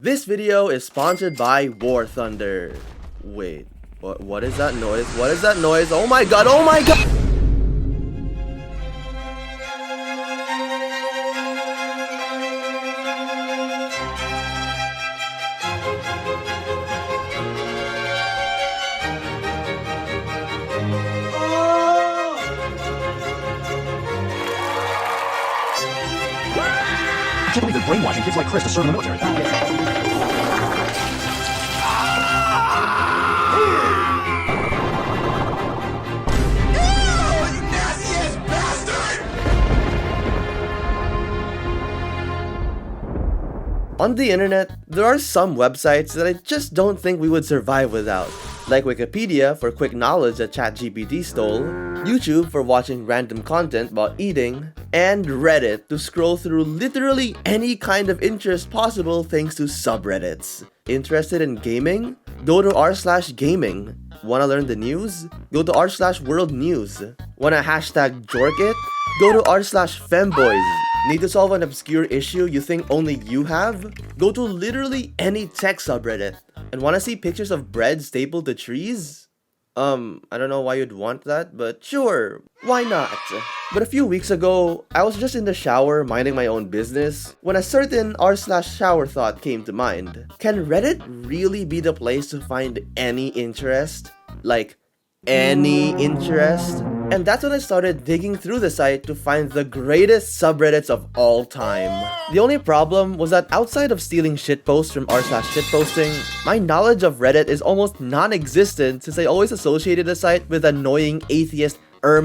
This video is sponsored by War Thunder. Wait, what is that noise? What is that noise? Oh my god, oh my god! I can't believe they're brainwashing kids like Chris to serve in the military. On the internet, there are some websites that I just don't think we would survive without. Like Wikipedia for quick knowledge that ChatGPT stole, YouTube for watching random content while eating, and Reddit to scroll through literally any kind of interest possible thanks to subreddits. Interested in gaming? Go to r/gaming. Wanna learn the news? Go to r/world news. Wanna hashtag jorkit? Go to r/femboys. Need to solve an obscure issue you think only you have? Go to literally any tech subreddit. And wanna see pictures of bread stapled to trees? I don't know why you'd want that, but sure, why not? But a few weeks ago, I was just in the shower minding my own business when a certain r/shower thought came to mind. Can Reddit really be the place to find any interest? Like, any interest? And that's when I started digging through the site to find the greatest subreddits of all time. The only problem was that outside of stealing shitposts from r/shitposting, my knowledge of Reddit is almost non-existent since I always associated the site with annoying atheist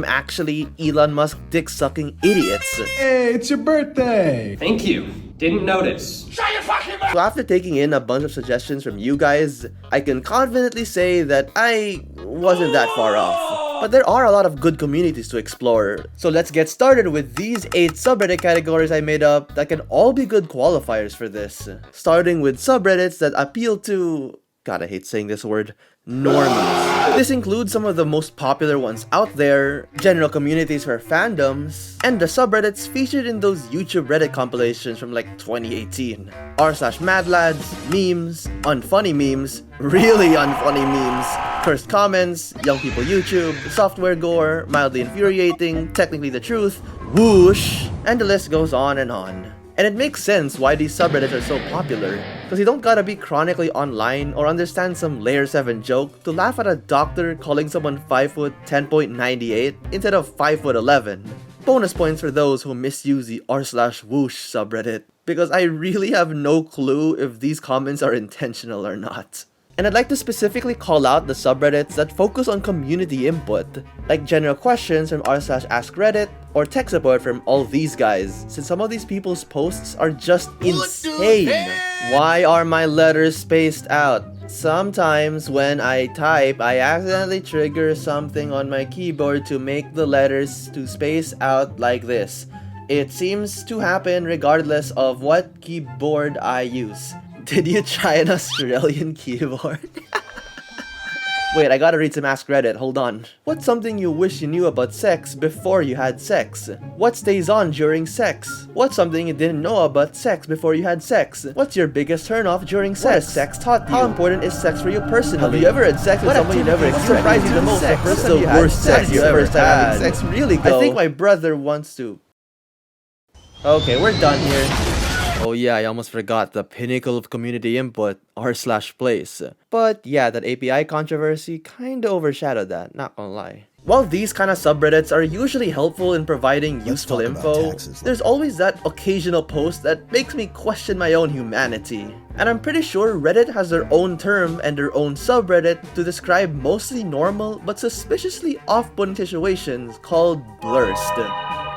actually Elon Musk dick-sucking idiots. Hey, it's your birthday! Thank you. Didn't notice. So after taking in a bunch of suggestions from you guys, I can confidently say that I wasn't that far off. But there are a lot of good communities to explore. So let's get started with these 8 subreddit categories I made up that can all be good qualifiers for this. Starting with subreddits that appeal to... God, I hate saying this word. Normies. This includes some of the most popular ones out there, general communities for fandoms, and the subreddits featured in those YouTube Reddit compilations from like 2018. r/madlads, memes, unfunny memes, really unfunny memes, cursed comments, young people YouTube, software gore, mildly infuriating, technically the truth, whoosh, and the list goes on and on. And it makes sense why these subreddits are so popular, because you don't gotta be chronically online or understand some layer 7 joke to laugh at a doctor calling someone 5 foot 10.98 instead of 5 foot 11. Bonus points for those who misuse the r/whoosh subreddit, because I really have no clue if these comments are intentional or not. And I'd like to specifically call out the subreddits that focus on community input, like general questions from r/askreddit, or tech support from all these guys, since some of these people's posts are just insane. Why are my letters spaced out? Sometimes when I type, I accidentally trigger something on my keyboard to make the letters to space out like this. It seems to happen regardless of what keyboard I use. Did you try an Australian keyboard? Wait, I gotta read some Ask Reddit, hold on. What's something you wish you knew about sex before you had sex? What stays on during sex? What's something you didn't know about sex before you had sex? What's your biggest turnoff during sex? What has sex taught you? How important is sex for you personally? Have you ever had sex with someone you never expected? What surprised you the most? The person you had sex you ever had? Sex really go? I think my brother wants to. Okay, we're done here. Oh yeah, I almost forgot the pinnacle of community input, r/place. But yeah, that API controversy kinda overshadowed that, not gonna lie. While these kind of subreddits are usually helpful in providing useful info, there's always that occasional post that makes me question my own humanity. And I'm pretty sure Reddit has their own term and their own subreddit to describe mostly normal but suspiciously off-putting situations called blurst,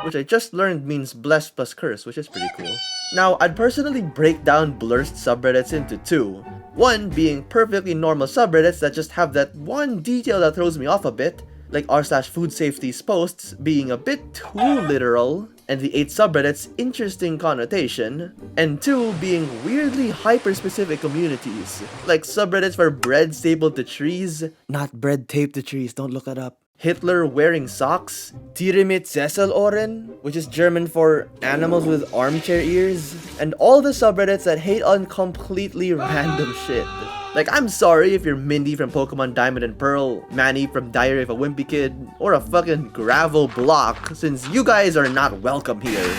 which I just learned means blessed plus curse, which is pretty cool. Now, I'd personally break down blurst subreddits into 2. One being perfectly normal subreddits that just have that one detail that throws me off a bit, like r/food safety's posts being a bit too literal, and the 8 subreddits' interesting connotation, and 2 being weirdly hyper-specific communities, like subreddits for bread stapled to trees, not bread taped to trees, don't look it up, Hitler wearing socks, Tire mit Sesselohren, which is German for animals with armchair ears, and all the subreddits that hate on completely random shit. Like, I'm sorry if you're Mindy from Pokemon Diamond and Pearl, Manny from Diary of a Wimpy Kid, or a fucking gravel block, since you guys are not welcome here.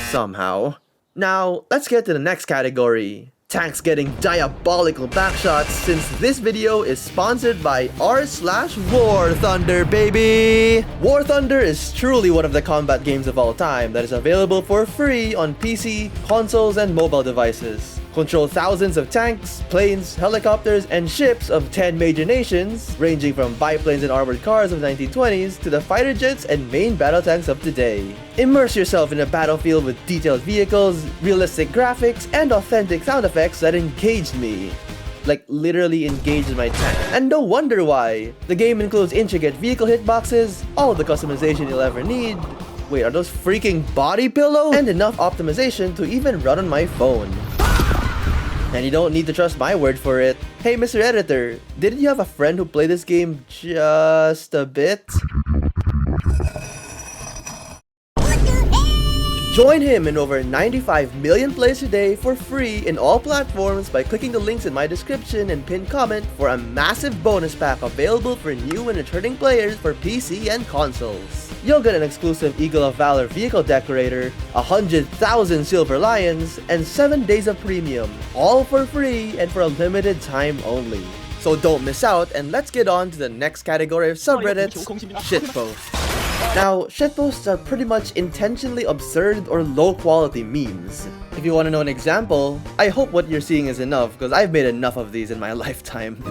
Somehow. Now, let's get to the next category. Tanks getting diabolical backshots, since this video is sponsored by r/War Thunder, baby! War Thunder is truly one of the combat games of all time that is available for free on PC, consoles, and mobile devices. Control thousands of tanks, planes, helicopters, and ships of 10 major nations, ranging from biplanes and armored cars of the 1920s to the fighter jets and main battle tanks of today. Immerse yourself in a battlefield with detailed vehicles, realistic graphics, and authentic sound effects that engaged me. Like, literally engaged my tank. And no wonder why! The game includes intricate vehicle hitboxes, all the customization you'll ever need. Wait, are those freaking body pillows? And enough optimization to even run on my phone. And you don't need to trust my word for it. Hey, Mr. Editor, didn't you have a friend who played this game just a bit? Join him in over 95 million plays a day for free in all platforms by clicking the links in my description and pinned comment for a massive bonus pack available for new and returning players for PC and consoles. You'll get an exclusive Eagle of Valor vehicle decorator, 100,000 silver lions, and 7 days of premium, all for free and for a limited time only. So don't miss out, and let's get on to the next category of subreddits, shitposts. Now, shitposts are pretty much intentionally absurd or low quality memes. If you want to know an example, I hope what you're seeing is enough because I've made enough of these in my lifetime.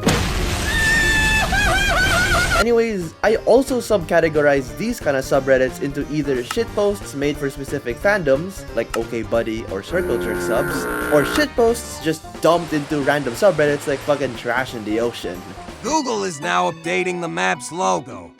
Anyways, I also subcategorize these kind of subreddits into either shitposts made for specific fandoms, like OkBuddy or Circle Jerk subs, or shitposts just dumped into random subreddits like fucking trash in the ocean. Google is now updating the map's logo.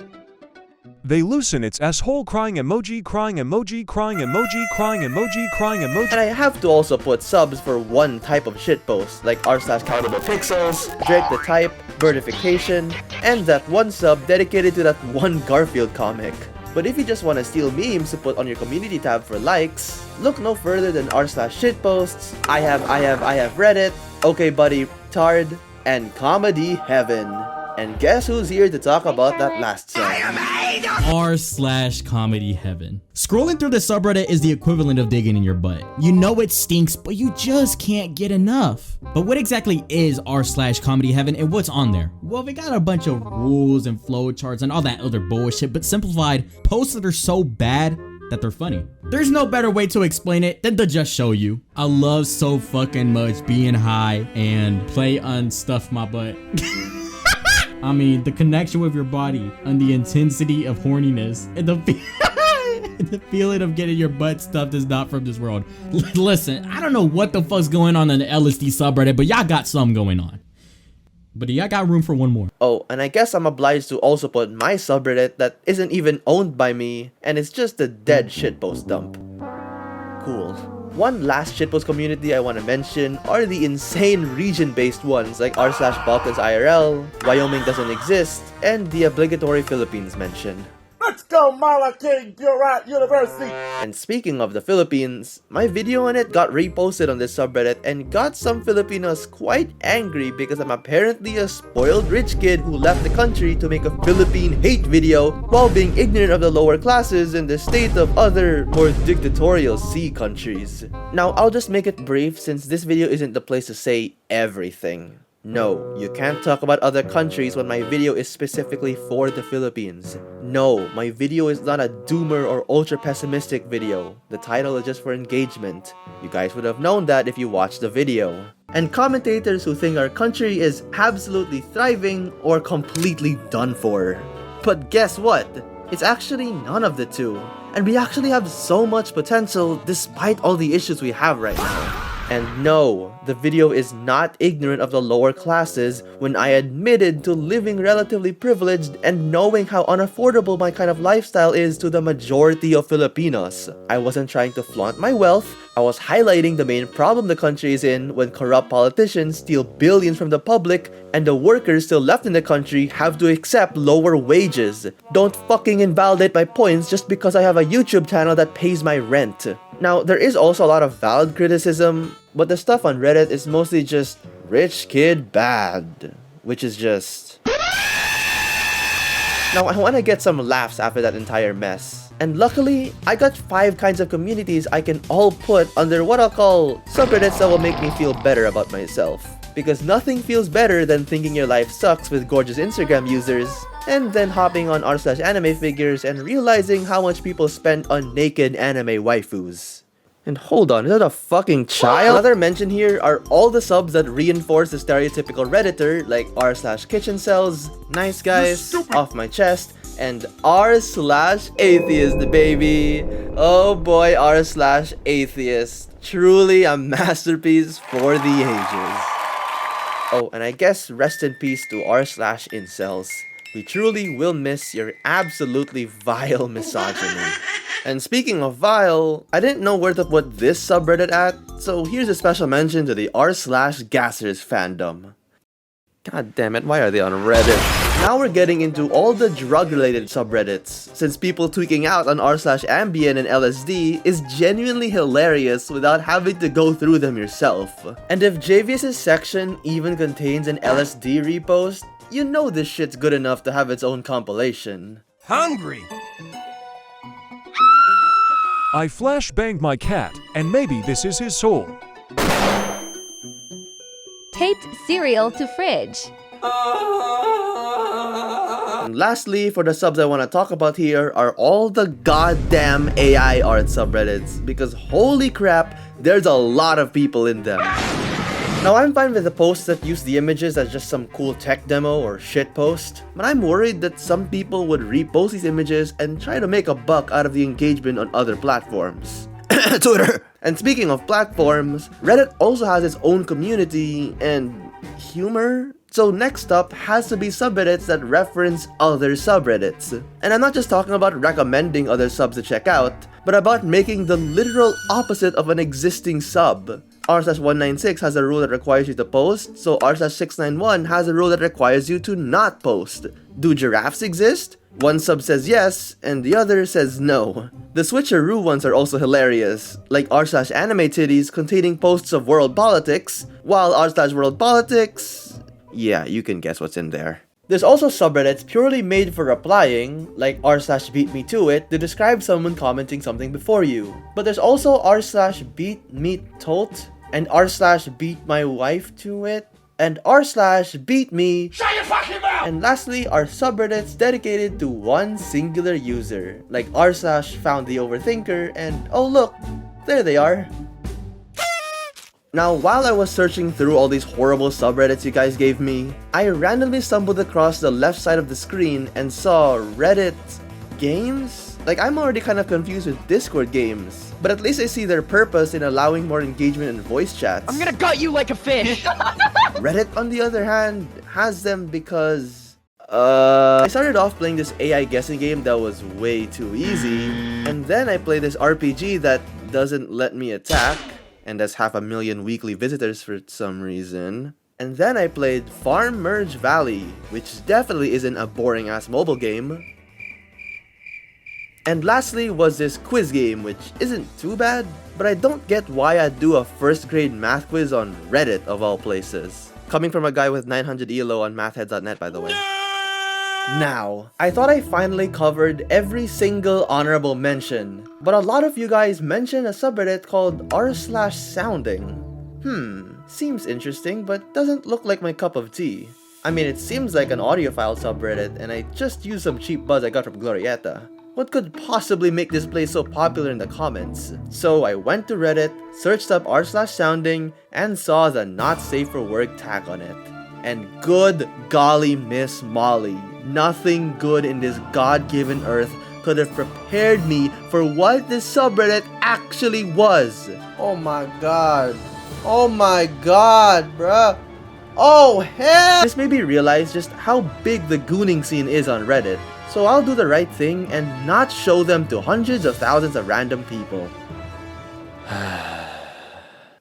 They loosen its asshole crying emoji, crying emoji, crying emoji, crying emoji, crying emoji. And I have to also put subs for one type of shitpost, like r/countable pixels, Drake the Type, Birdification, and that one sub dedicated to that one Garfield comic. But if you just want to steal memes to put on your community tab for likes, look no further than r/shitposts, I have Reddit, OkBuddy Tard, and Comedy Heaven. And guess who's here to talk about that last sub? r/comedy heaven. Scrolling through the subreddit is the equivalent of digging in your butt. You know it stinks, but you just can't get enough. But what exactly is r/comedy heaven and what's on there? Well, we got a bunch of rules and flow charts and all that other bullshit, but simplified, posts that are so bad that they're funny. There's no better way to explain it than to just show you. I love so fucking much being high and play unstuff my butt. I mean, the connection with your body and the intensity of horniness and the feeling of getting your butt stuffed is not from this world. Listen, I don't know what the fuck's going on in the LSD subreddit, but y'all got something going on. But y'all got room for one more. Oh, and I guess I'm obliged to also put my subreddit that isn't even owned by me, and it's just a dead shitpost dump. Cool. One last shitpost community I want to mention are the insane region-based ones like r/Balkans IRL, Wyoming doesn't exist, and the obligatory Philippines mention. Let's go, Malaking Burat University! And speaking of the Philippines, my video on it got reposted on this subreddit and got some Filipinos quite angry because I'm apparently a spoiled rich kid who left the country to make a Philippine hate video while being ignorant of the lower classes and the state of other, more dictatorial sea countries. Now, I'll just make it brief since this video isn't the place to say everything. No, you can't talk about other countries when my video is specifically for the Philippines. No, my video is not a doomer or ultra pessimistic video. The title is just for engagement. You guys would have known that if you watched the video. And commentators who think our country is absolutely thriving or completely done for. But guess what? It's actually none of the two. And we actually have so much potential despite all the issues we have right now. And no, the video is not ignorant of the lower classes when I admitted to living relatively privileged and knowing how unaffordable my kind of lifestyle is to the majority of Filipinos. I wasn't trying to flaunt my wealth, I was highlighting the main problem the country is in when corrupt politicians steal billions from the public and the workers still left in the country have to accept lower wages. Don't fucking invalidate my points just because I have a YouTube channel that pays my rent. Now, there is also a lot of valid criticism, but the stuff on Reddit is mostly just rich kid bad, which is just... Now, I want to get some laughs after that entire mess. And luckily, I got 5 kinds of communities I can all put under what I'll call subreddits that will make me feel better about myself. Because nothing feels better than thinking your life sucks with gorgeous Instagram users, and then hopping on r/anime figures and realizing how much people spend on naked anime waifus. And hold on, is that a fucking child? Another mention here are all the subs that reinforce the stereotypical Redditor, like r/kitchen cells, nice guys, off my chest, and r/atheist, baby. Oh boy, r/atheist. Truly a masterpiece for the ages. Oh, and I guess rest in peace to r/incels. We truly will miss your absolutely vile misogyny. And speaking of vile, I didn't know where to put this subreddit at, so here's a special mention to the r/gassers fandom. God damn it, why are they on Reddit? Now we're getting into all the drug-related subreddits, since people tweaking out on r/Ambien and LSD is genuinely hilarious without having to go through them yourself. And if javeus' section even contains an LSD repost, you know this shit's good enough to have its own compilation. Hungry! I flashbanged my cat, and maybe this is his soul. Taped cereal to fridge. And lastly, for the subs I want to talk about here are all the goddamn AI art subreddits, because holy crap, there's a lot of people in them. Now, I'm fine with the posts that use the images as just some cool tech demo or shit post, but I'm worried that some people would repost these images and try to make a buck out of the engagement on other platforms. Twitter! And speaking of platforms, Reddit also has its own community and humor. So next up has to be subreddits that reference other subreddits. And I'm not just talking about recommending other subs to check out, but about making the literal opposite of an existing sub. r/196 has a rule that requires you to post, so r/691 has a rule that requires you to not post. Do giraffes exist? One sub says yes, and the other says no. The switcheroo ones are also hilarious, like r/anime titties containing posts of world politics, while r/world politics... yeah, you can guess what's in there. There's also subreddits purely made for replying, like r/beatmetoit to describe someone commenting something before you. But there's also r/beatmetot, and r/beatmywifetoit, and r/beatme. Shut your fucking mouth! And lastly are subreddits dedicated to one singular user, like r/foundtheoverthinker, and oh look, there they are. Now, while I was searching through all these horrible subreddits you guys gave me, I randomly stumbled across the left side of the screen and saw Reddit games? Like, I'm already kind of confused with Discord games, but at least I see their purpose in allowing more engagement in voice chats. I'm gonna gut you like a fish! Reddit, on the other hand, has them because... I started off playing this AI guessing game that was way too easy, and then I played this RPG that doesn't let me attack, and has 500,000 weekly visitors for some reason. And then I played Farm Merge Valley, which definitely isn't a boring ass mobile game. And lastly was this quiz game, which isn't too bad, but I don't get why I'd do a first grade math quiz on Reddit of all places. Coming from a guy with 900 ELO on mathheads.net, by the way. Now, I thought I finally covered every single honorable mention, but a lot of you guys mentioned a subreddit called r/sounding. Seems interesting, but doesn't look like my cup of tea. I mean, it seems like an audiophile subreddit, and I just used some cheap buzz I got from Glorietta. What could possibly make this place so popular in the comments? So I went to Reddit, searched up r/sounding, and saw the not safe for work tag on it. And good golly, Miss Molly, nothing good in this God-given earth could have prepared me for what this subreddit actually was. Oh my god. Oh my god, bruh. Oh hell! This made me realize just how big the gooning scene is on Reddit. So I'll do the right thing and not show them to hundreds of thousands of random people.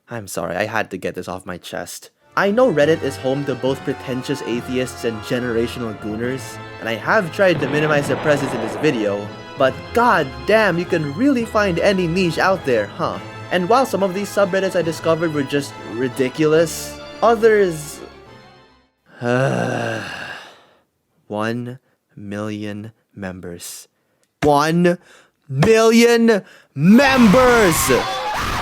I'm sorry, I had to get this off my chest. I know Reddit is home to both pretentious atheists and generational gooners, and I have tried to minimize their presence in this video, but god damn, you can really find any niche out there, huh? And while some of these subreddits I discovered were just ridiculous, others... 1 million members. 1 million members!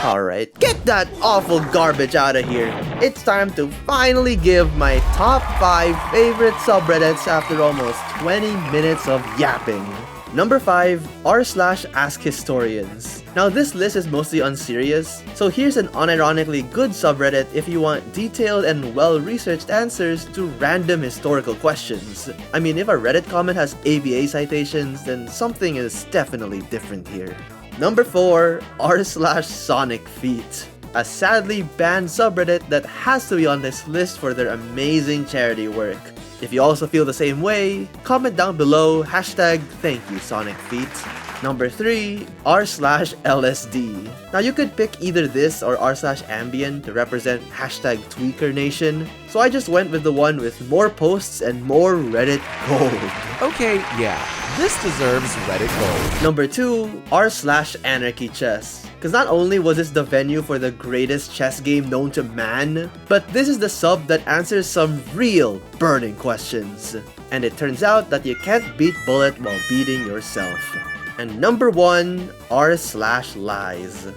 Alright, get that awful garbage out of here. It's time to finally give my top 5 favorite subreddits after almost 20 minutes of yapping. Number 5, r/AskHistorians. Now this list is mostly unserious, so here's an unironically good subreddit if you want detailed and well-researched answers to random historical questions. I mean, if a Reddit comment has ABA citations, then something is definitely different here. Number 4, r/SonicFeet. A sadly banned subreddit that has to be on this list for their amazing charity work. If you also feel the same way, comment down below #ThankYouSonicFeet. Number 3, r/LSD. Now you could pick either this or r/Ambien to represent #TweakerNation, so I just went with the one with more posts and more Reddit gold. Okay, yeah, this deserves Reddit gold. Number 2, r/AnarchyChess. Because not only was this the venue for the greatest chess game known to man, but this is the sub that answers some real burning questions. And it turns out that you can't beat Bullet while beating yourself. And number 1, r/Lies.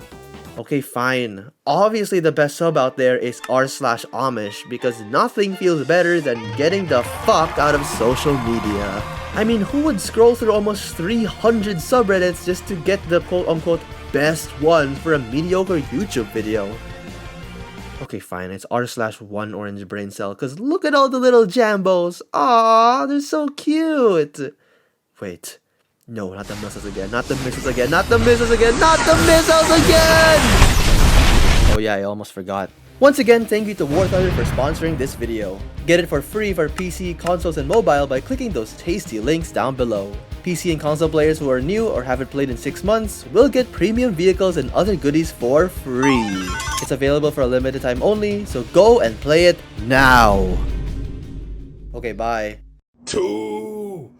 Okay, fine. Obviously the best sub out there is r/Amish because nothing feels better than getting the fuck out of social media. I mean, who would scroll through almost 300 subreddits just to get the quote-unquote best one for a mediocre YouTube video? Okay, fine, it's r/OneOrangeBrainCell, cause look at all the little jambos. Aww, they're so cute. Wait, no, not the missiles again, not the missiles again, not the missiles again, not the missiles again! Oh yeah, I almost forgot. Once again, thank you to War Thunder for sponsoring this video. Get it for free for PC, consoles, and mobile by clicking those tasty links down below. PC and console players who are new or haven't played in 6 months will get premium vehicles and other goodies for free. It's available for a limited time only, so go and play it now. Okay, bye. Two.